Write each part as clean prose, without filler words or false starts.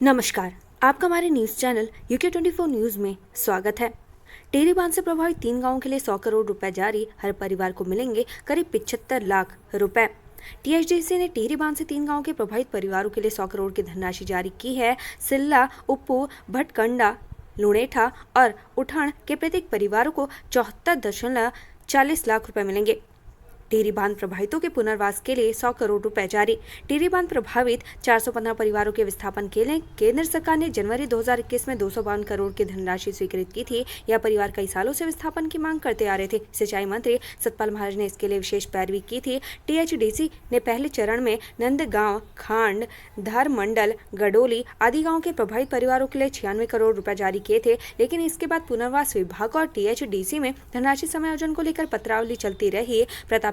नमस्कार, आपका हमारे न्यूज चैनल UK24 न्यूज में स्वागत है। टिहरी बांध से प्रभावित 3 गांवों के लिए 100 करोड़ रुपए जारी, हर परिवार को मिलेंगे करीब 75 लाख रुपए। THDC ने टिहरी बांध से 3 गांवों के प्रभावित परिवारों के लिए 100 करोड़ की धनराशि जारी की है। सिल्ला, उप्पू, भटकंडा, लुणेठा और उठान के प्रत्येक परिवारों को 74.40 लाख रुपए मिलेंगे। टिहरी बांध प्रभावितों के पुनर्वास के लिए 100 करोड़ रुपए जारी। टिहरी बांध प्रभावित 415 परिवारों के विस्थापन के लिए केंद्र सरकार ने जनवरी 2021 में 252 करोड़ की धनराशि स्वीकृत की थी। यह परिवार कई सालों से विस्थापन की मांग करते आ रहे थे। सिंचाई मंत्री सतपाल महाराज ने इसके लिए विशेष पैरवी की थी। THDC ने पहले चरण में नंदगांव, खांड, धरमंडल, गडोली आदि गाँव के प्रभावित परिवारों के लिए 96 करोड़ रुपए जारी किए थे, लेकिन इसके बाद पुनर्वास विभाग और THDC में धनराशि समायोजन को लेकर पत्रावली चलती रही।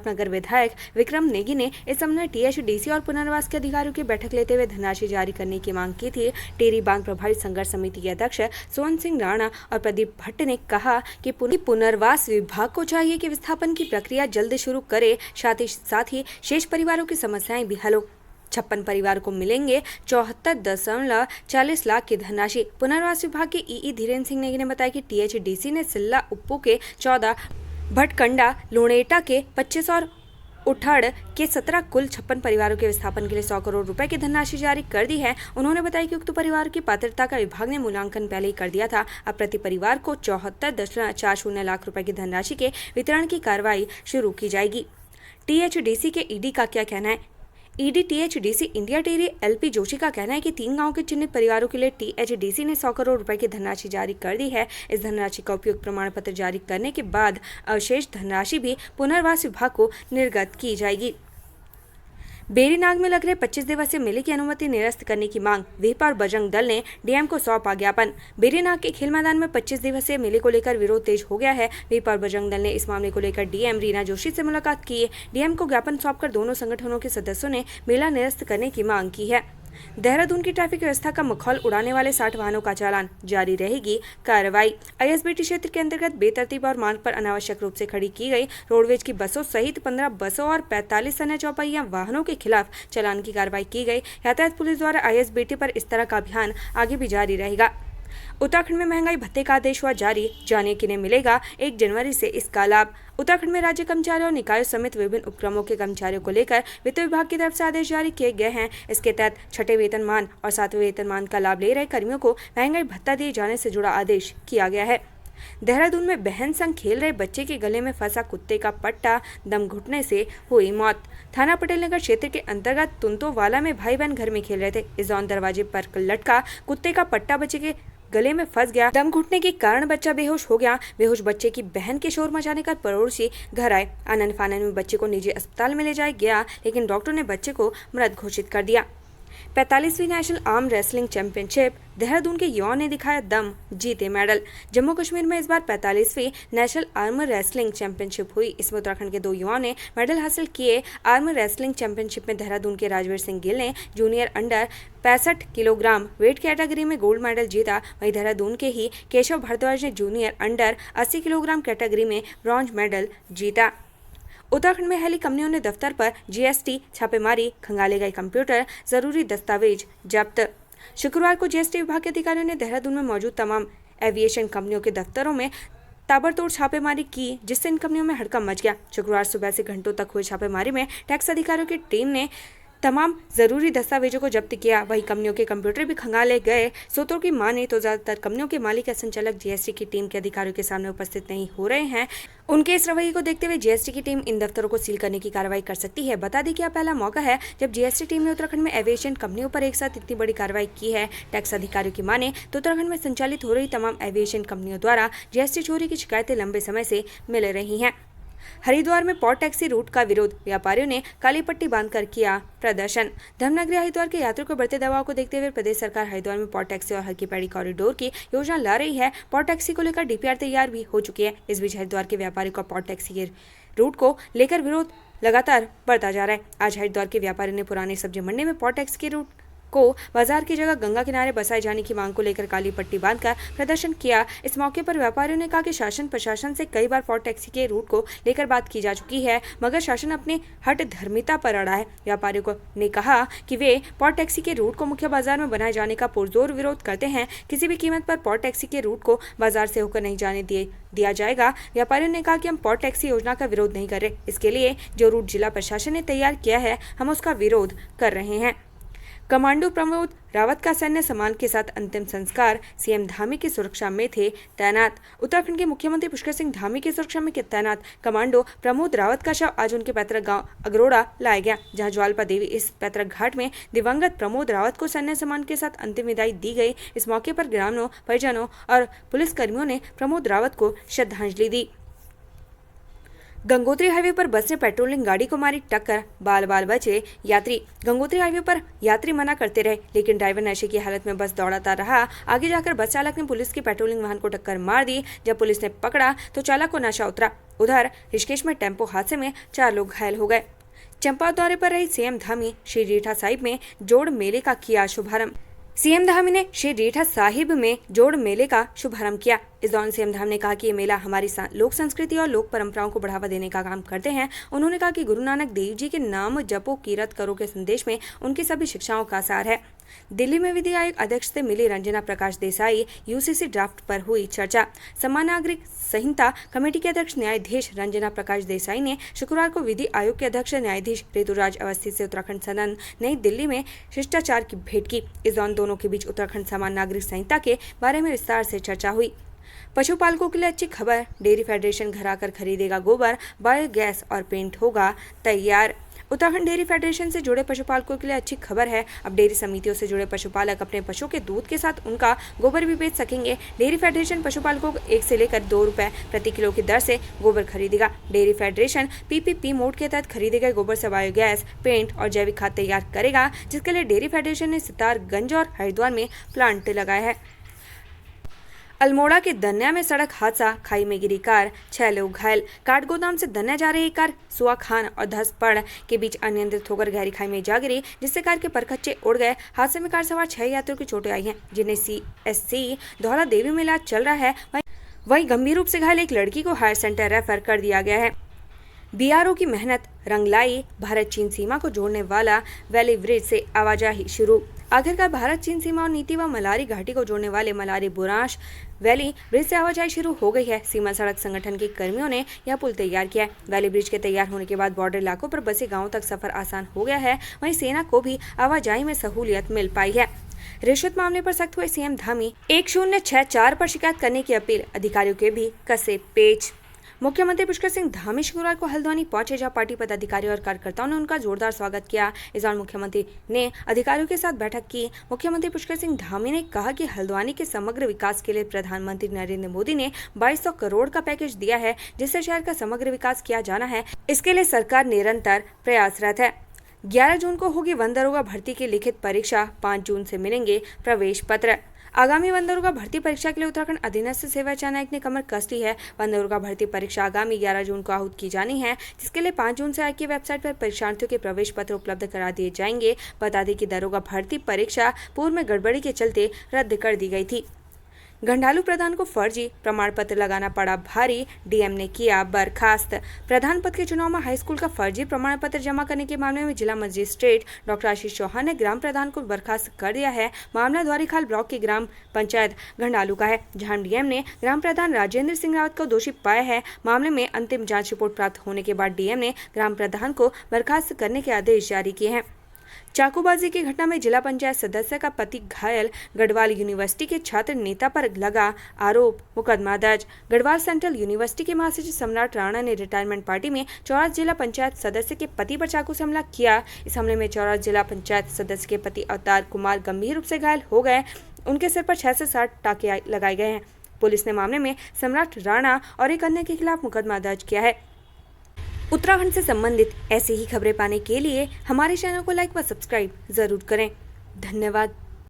नगर विधायक विक्रम नेगी ने इस संबंध में THDC और पुनर्वास के अधिकारियों की बैठक लेते हुए धनराशि जारी करने की मांग की थी। टिहरी बांध प्रभावित संघर्ष समिति के अध्यक्ष सोहन सिंह राणा और प्रदीप भट्ट ने कहा कि पुनर्वास विभाग को चाहिए कि विस्थापन की प्रक्रिया जल्द शुरू करे, साथ ही शेष परिवारों की समस्याएं भी हल हो। 56 परिवार को मिलेंगे 74.40 लाख की धनराशि। पुनर्वास विभाग के EE धीरेन्द्र सिंह नेगी ने बताया कि THDC ने सिल्ला, उप्पू के 14, भटकंडा, लुणेटा के 25 और उठाड़ के 17 कुल 56 परिवारों के विस्थापन के लिए 100 करोड़ रुपए की धनराशि जारी कर दी है। उन्होंने बताया कि उक्त परिवार की पात्रता का विभाग ने मूल्यांकन पहले ही कर दिया था। अब प्रति परिवार को 74.40 लाख रुपए की धनराशि के वितरण की कार्रवाई शुरू की जाएगी। THDC के ED का क्या कहना है? ED THDC India Tehri LP Joshi का कहना है कि 3 गांवों के चिन्हित परिवारों के लिए THDC ने 100 करोड़ रुपए की धनराशि जारी कर दी है। इस धनराशि का उपयोग प्रमाण पत्र जारी करने के बाद अवशेष धनराशि भी पुनर्वास विभाग को निर्गत की जाएगी। बेरीनाग में लग रहे 25 दिवसीय मेले की अनुमति निरस्त करने की मांग, विहिप और बजरंग दल ने DM को सौंपा ज्ञापन। बेरीनाग के खेल मैदान में 25 दिवसीय मेले को लेकर विरोध तेज हो गया है। विहिप और बजरंग दल ने इस मामले को लेकर DM रीना जोशी से मुलाकात की है। DM को ज्ञापन सौंपकर दोनों संगठनों के सदस्यों ने मेला निरस्त करने की मांग की है। देहरादून की ट्रैफिक व्यवस्था का मखौल उड़ाने वाले 60 वाहनों का चालान, जारी रहेगी कार्रवाई। ISBT क्षेत्र के अंतर्गत बेतरतीब और मार्ग पर अनावश्यक रूप से खड़ी की गई रोडवेज की बसों सहित 15 बसों और 45 अन्य चौपहिया वाहनों के खिलाफ चालान की कार्रवाई की गई। यातायात पुलिस द्वारा ISBT पर इस तरह का अभियान आगे भी जारी रहेगा। उत्तराखंड में महंगाई भत्ते का आदेश हुआ जारी, जाने किन्हें मिलेगा 1 जनवरी से इसका लाभ। उत्तराखंड में राज्य कर्मचारियों और निकायों समेत विभिन्न उपक्रमों के कर्मचारियों को लेकर वित्त विभाग की तरफ से आदेश जारी किए गए हैं। इसके तहत 6ठे वेतनमान और 7वें वेतनमान का लाभ ले रहे कर्मियों को महंगाई भत्ता दिए जाने से जुड़ा आदेश किया गया है। देहरादून में बहन संग खेल रहे बच्चे के गले में फंसा कुत्ते का पट्टा, दम घुटने से हुई मौत। थाना पटेल नगर क्षेत्र के अंतर्गत तुंतोवाला में भाई बहन घर में खेल रहे थे। इस दौरान दरवाजे पर लटका कुत्ते का पट्टा बच्चे के गले में फंस गया। दम घुटने के कारण बच्चा बेहोश हो गया। बेहोश बच्चे की बहन के शोर मचाने का पड़ोसी घर आए। आनन फानन में बच्चे को निजी अस्पताल में ले जाया गया, लेकिन डॉक्टर ने बच्चे को मृत घोषित कर दिया। 45वीं national arm wrestling championship, Dehradun के युवाओं ने दिखाया दम, जीते मेडल। जम्मू कश्मीर में इस बार 45वीं नेशनल आर्म रेसलिंग चैंपियनशिप हुई। इसमें उत्तराखंड के 2 युवाओं ने मेडल हासिल किए। आर्म रेसलिंग चैंपियनशिप में देहरादून के राजवीर सिंह गिल ने junior under 65 kilogram weight category में गोल्ड मेडल जीता। वहीं देहरादून के ही केशव भारद्वाज ने जूनियर अंडर 80 किलोग्राम कैटेगरी में ब्रॉन्ज मेडल जीता। उत्तराखंड में हेली कंपनियों ने दफ्तर पर GST छापेमारी, खंगाले गए कंप्यूटर, जरूरी दस्तावेज जब्त। शुक्रवार को GST विभाग के अधिकारियों ने देहरादून में मौजूद तमाम एविएशन कंपनियों के दफ्तरों में ताबड़तोड़ छापेमारी की, जिससे इन कंपनियों में हड़कंप मच गया। शुक्रवार सुबह से घंटों तक हुई छापेमारी में टैक्स अधिकारियों की टीम ने तमाम जरूरी दस्तावेजों को जब्त किया। वही कंपनियों के कंप्यूटर भी खंगाले गए। सूत्रों की माने तो ज्यादातर कंपनियों के मालिक या संचालक GST की टीम के अधिकारियों के सामने उपस्थित नहीं हो रहे हैं। उनके इस रवैये को देखते हुए GST की टीम इन दफ्तरों को सील करने की कार्रवाई कर सकती है। बता दें कि यह पहला मौका है जब GST टीम ने उत्तराखंड में एविएशन कंपनियों पर एक साथ इतनी बड़ी कार्रवाई की है। टैक्स अधिकारियों की माने तो उत्तराखंड में संचालित हो रही तमाम एविएशन कंपनियों द्वारा GST चोरी की शिकायतें लंबे समय से मिल रही हैं। हरिद्वार में पॉट टैक्सी रूट का विरोध, व्यापारियों ने काली पट्टी बांधकर किया प्रदर्शन। धर्मनगरी हरिद्वार के यात्रियों को बढ़ते दबाव को देखते हुए प्रदेश सरकार हरिद्वार में पॉट टैक्सी और हल्की पैड़ी कॉरिडोर की योजना ला रही है। पॉट टैक्सी को लेकर DPR तैयार भी हो चुकी है। इस बीच हरिद्वार के व्यापारियों का पॉट टैक्सी के रूट को लेकर विरोध लगातार बढ़ता जा रहा है। आज हरिद्वार के व्यापारी ने पुरानी सब्जी मंडी में पॉट टैक्सी के रूट को बाजार की जगह गंगा किनारे बसाए जाने की मांग को लेकर काली पट्टी बांधकर प्रदर्शन किया। इस मौके पर व्यापारियों ने कहा कि शासन प्रशासन से कई बार पॉट टैक्सी के रूट को लेकर बात की जा चुकी है, मगर शासन अपने हट धर्मिता पर अड़ा है। व्यापारियों ने कहा कि वे पॉट टैक्सी के रूट को मुख्य बाजार में बनाए जाने का पुरजोर विरोध करते हैं। किसी भी कीमत पर पॉट टैक्सी के रूट को बाजार से होकर नहीं जाने दिया जाएगा। व्यापारियों ने कहा कि हम पॉट टैक्सी योजना का विरोध नहीं कर रहे, इसके लिए जो रूट जिला प्रशासन ने तैयार किया है हम उसका विरोध कर रहे हैं। कमांडो प्रमोद रावत का सैन्य सम्मान के साथ अंतिम संस्कार। सीएम धामी की सुरक्षा में थे तैनात। उत्तराखंड के मुख्यमंत्री पुष्कर सिंह धामी की सुरक्षा में तैनात कमांडो प्रमोद रावत का शव आज उनके पैतृक गांव अगरोड़ा लाया गया, जहां ज्वालपा देवी इस पैतृक घाट में दिवंगत प्रमोद रावत को सैन्य सम्मान के साथ अंतिम विदाई दी गई। इस मौके पर ग्रामीणों, परिजनों और पुलिसकर्मियों ने प्रमोद रावत को श्रद्धांजलि दी। गंगोत्री हाईवे पर बस ने पेट्रोलिंग गाड़ी को मारी टक्कर, बाल बाल बचे यात्री। गंगोत्री हाईवे पर यात्री मना करते रहे, लेकिन ड्राइवर नशे की हालत में बस दौड़ाता रहा। आगे जाकर बस चालक ने पुलिस की पेट्रोलिंग वाहन को टक्कर मार दी। जब पुलिस ने पकड़ा तो चालक को नशा उतरा। उधर ऋषिकेश में टेम्पो हादसे में 4 लोग घायल हो गए। चंपा दौरे पर रही सीएम धामी, श्री रीठा साहिब में जोड़ मेले का किया शुभारंभ। सीएम धामी ने श्री रीठा साहिब में जोड़ मेले का शुभारंभ किया। इस दौरान सीएम धामी ने कहा कि ये मेला हमारी लोक संस्कृति और लोक परंपराओं को बढ़ावा देने का काम करते हैं। उन्होंने कहा कि गुरु नानक देव जी के नाम जपो कीरत करो के संदेश में उनकी सभी शिक्षाओं का सार है। दिल्ली में विधि आयोग अध्यक्ष से मिली रंजना प्रकाश देसाई। यूसीसी ड्राफ्ट पर हुई चर्चा। समान नागरिक संहिता कमेटी के अध्यक्ष न्यायाधीश रंजना प्रकाश देसाई ने शुक्रवार को विधि आयोग के अध्यक्ष न्यायाधीश ऋतुराज अवस्थी से उत्तराखंड सदन नई दिल्ली में शिष्टाचार की भेंट की। इस दौरान दोनों के बीच उत्तराखंड समान नागरिक संहिता के बारे में विस्तार से चर्चा हुई। पशुपालकों के लिए अच्छी खबर, डेयरी फेडरेशन घर आकर खरीदेगा गोबर, बायोगैस और पेंट होगा तैयार। उत्तराखंड डेयरी फेडरेशन से जुड़े पशुपालकों के लिए अच्छी खबर है। अब डेयरी समितियों से जुड़े पशुपालक अपने पशुओं के दूध के साथ उनका गोबर भी बेच सकेंगे। डेयरी फेडरेशन पशुपालकों को 1 से लेकर 2 रुपए प्रति किलो की दर से गोबर खरीदेगा। डेयरी फेडरेशन पीपीपी मोड के तहत खरीदे गए गोबर से बायोगैस, पेंट और जैविक खाद तैयार करेगा, जिसके लिए डेयरी फेडरेशन ने सितारगंज और हरिद्वार में प्लांट लगाया है। अल्मोड़ा के दन्या में सड़क हादसा, खाई में गिरी कार, 6 लोग घायल। काठगोदाम से दन्या जा रही कार सुआ खान और धसपड़ के बीच अनियंत्रित होकर गहरी खाई में जा गिरी, जिससे कार के परखच्चे उड़ गए। हादसे में कार सवार 6 यात्रियों की चोटें आई हैं, जिन्हें सीएससी धौला देवी में इलाज चल रहा है। वहीं गंभीर रूप से घायल एक लड़की को हायर सेंटर रेफर कर दिया गया है। बीआरओ की मेहनत रंग लाई। भारत चीन सीमा को जोड़ने वाला वैली ब्रिज से आवाजाही शुरू। आखिरकार भारत चीन सीमा और नीति व मलारी घाटी को जोड़ने वाले मलारी बुरांश वैली ब्रिज से आवाजाही शुरू हो गई है। सीमा सड़क संगठन के कर्मियों ने यह पुल तैयार किया है। वैली ब्रिज के तैयार होने के बाद बॉर्डर इलाकों पर बसे गांवों तक सफर आसान हो गया है। वहीं सेना को भी आवाजाही में सहूलियत मिल पाई है। रिश्वत मामले पर सख्त हुए सीएम धामी। 1064 पर शिकायत करने की अपील, अधिकारियों के भी कसे पेच। मुख्यमंत्री पुष्कर सिंह धामी शुक्रवार को हल्द्वानी पहुंचे, जहां पार्टी पदाधिकारियों और कार्यकर्ताओं ने उनका जोरदार स्वागत किया। इस दौरान मुख्यमंत्री ने अधिकारियों के साथ बैठक की। मुख्यमंत्री पुष्कर सिंह धामी ने कहा कि हल्द्वानी के समग्र विकास के लिए प्रधानमंत्री नरेंद्र मोदी ने 2200 करोड़ का पैकेज दिया है, जिससे शहर का समग्र विकास किया जाना है। इसके लिए सरकार निरंतर प्रयासरत है। 11 जून को होगी वन दरोगा भर्ती की लिखित परीक्षा, 5 जून से मिलेंगे प्रवेश पत्र। आगामी वन दरोगा भर्ती परीक्षा के लिए उत्तराखंड अधीनस्थ सेवा चयन आयोग ने कमर कस ली है। वन दरोगा भर्ती परीक्षा आगामी 11 जून को आहूत की जानी है, जिसके लिए 5 जून से आयोग की वेबसाइट पर परीक्षार्थियों के प्रवेश पत्र उपलब्ध करा दिए जाएंगे। बता दें कि दरोगा भर्ती परीक्षा पूर्व में गड़बड़ी के चलते रद्द कर दी गई थी। घंटालू प्रधान को फर्जी प्रमाण पत्र लगाना पड़ा भारी, डीएम ने किया बर्खास्त। प्रधान पद के चुनाव में हाईस्कूल का फर्जी प्रमाण पत्र जमा करने के मामले में जिला मजिस्ट्रेट डॉक्टर आशीष चौहान ने ग्राम प्रधान को बर्खास्त कर दिया है। मामला द्वारीखाल ब्लॉक की ग्राम पंचायत घंटालू का है, जहां डीएम ने ग्राम प्रधान राजेंद्र सिंह रावत को दोषी पाया है। मामले में अंतिम जांच रिपोर्ट प्राप्त होने के बाद डीएम ने ग्राम प्रधान को बर्खास्त करने के आदेश जारी किए हैं। चाकूबाजी की घटना में जिला पंचायत सदस्य का पति घायल, गढ़वाल यूनिवर्सिटी के छात्र नेता पर लगा आरोप, मुकदमा दर्ज। गढ़वाल सेंट्रल यूनिवर्सिटी के महासचिव सम्राट राणा ने रिटायरमेंट पार्टी में चौरास जिला पंचायत सदस्य के पति पर चाकू से हमला किया। इस हमले में चौरास जिला पंचायत सदस्य के पति अवतार कुमार गंभीर रूप से घायल हो गए। उनके सिर पर 6 से 7 टाके लगाए गए हैं। पुलिस ने मामले में सम्राट राणा और एक अन्य के खिलाफ मुकदमा दर्ज किया है। उत्तराखंड से संबंधित ऐसी ही खबरें पाने के लिए हमारे चैनल को लाइक व सब्सक्राइब जरूर करें। धन्यवाद।